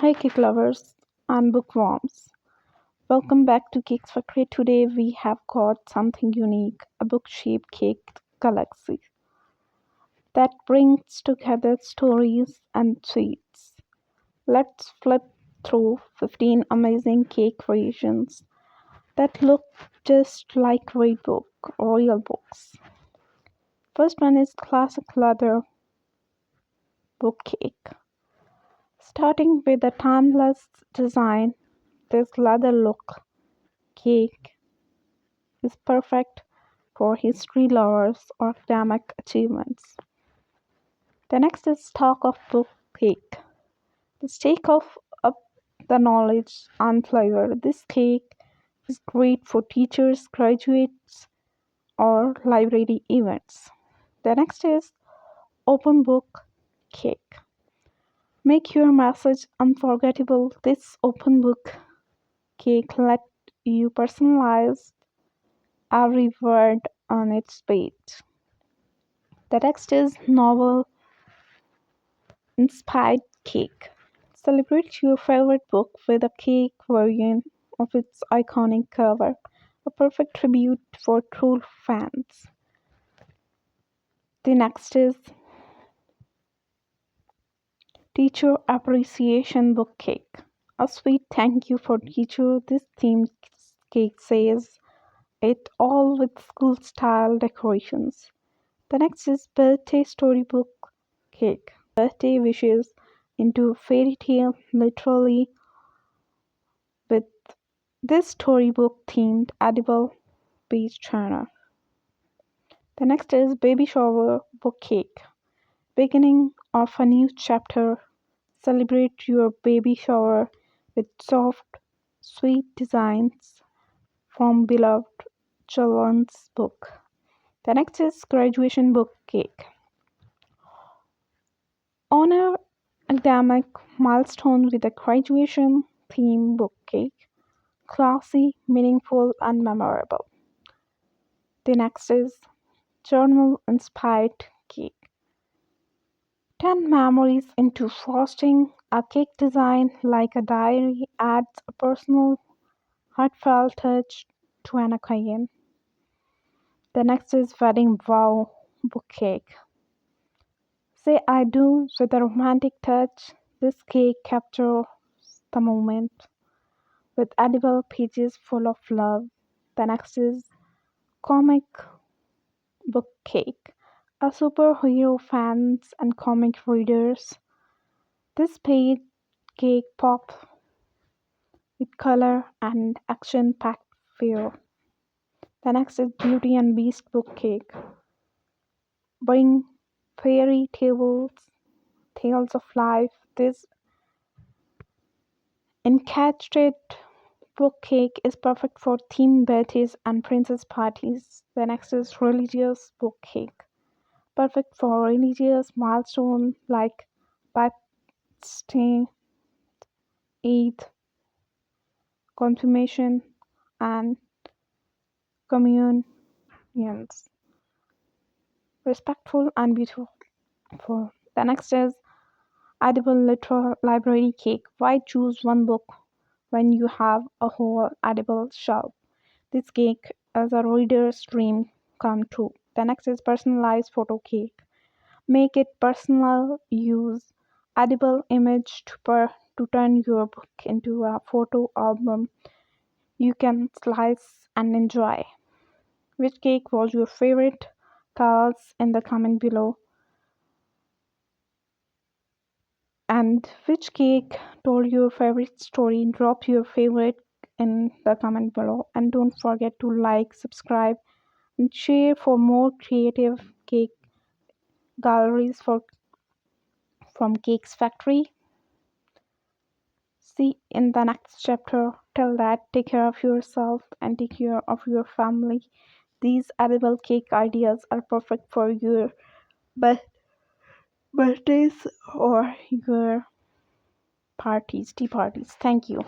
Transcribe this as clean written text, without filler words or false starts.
Hi, cake lovers and bookworms. Welcome back to Cakes Factory. Today we have got something unique, a book shaped cake galaxy that brings together stories and sweets. Let's flip through 15 amazing cake creations that look just like real books. First one is classic leather book cake. Starting with a timeless design, this leather look cake is perfect for history lovers or academic achievements. The next is talk of book cake. Let's take off up the knowledge and flavor. This cake is great for teachers, graduates, or library events. The next is open book cake. Make your message unforgettable. This open book cake let you personalize every word on its page. The next is novel inspired cake. Celebrate your favorite book with a cake version of its iconic cover, a perfect tribute for true fans. The next is teacher appreciation book cake. A sweet thank you for teacher. This themed cake says it all with school style decorations. The next is birthday storybook cake. Birthday wishes into fairy tale literally with this storybook themed edible page turner. The next is baby shower book cake. Beginning of a new chapter. Celebrate your baby shower with soft, sweet designs from beloved children's book. The next is graduation book cake. Honor academic milestone with a graduation theme book cake. Classy, meaningful, and memorable. The next is journal inspired cake. 10 memories into frosting. A cake design like a diary adds a personal, heartfelt touch to an occasion. The next is wedding vow book cake. Say I do with a romantic touch. This cake captures the moment with edible pages full of love. The next is comic book cake. A superhero fans and comic readers. This page cake pop with color and action packed feel. The next is Beauty and Beast book cake. Bring fairy tales of life. This encapsulated book cake is perfect for themed birthdays and princess parties. The next is religious book cake. Perfect for religious milestones like baptism, Eid, confirmation, and communions. Respectful and beautiful. The next is edible literal library cake. Why choose one book when you have a whole edible shelf? This cake is a reader's dream come true. The next is personalized photo cake. Make it personal. Use edible image to turn your book into a photo album you can slice and enjoy. Which cake was your favorite? Tell us in the comment below. And which cake told your favorite story? Drop your favorite in the comment below. And don't forget to like, subscribe, and share for more creative cake galleries from Cakes Factory. See in the next chapter. Till that, take care of yourself and take care of your family. These edible cake ideas are perfect for your birthdays or your parties, tea parties. Thank you.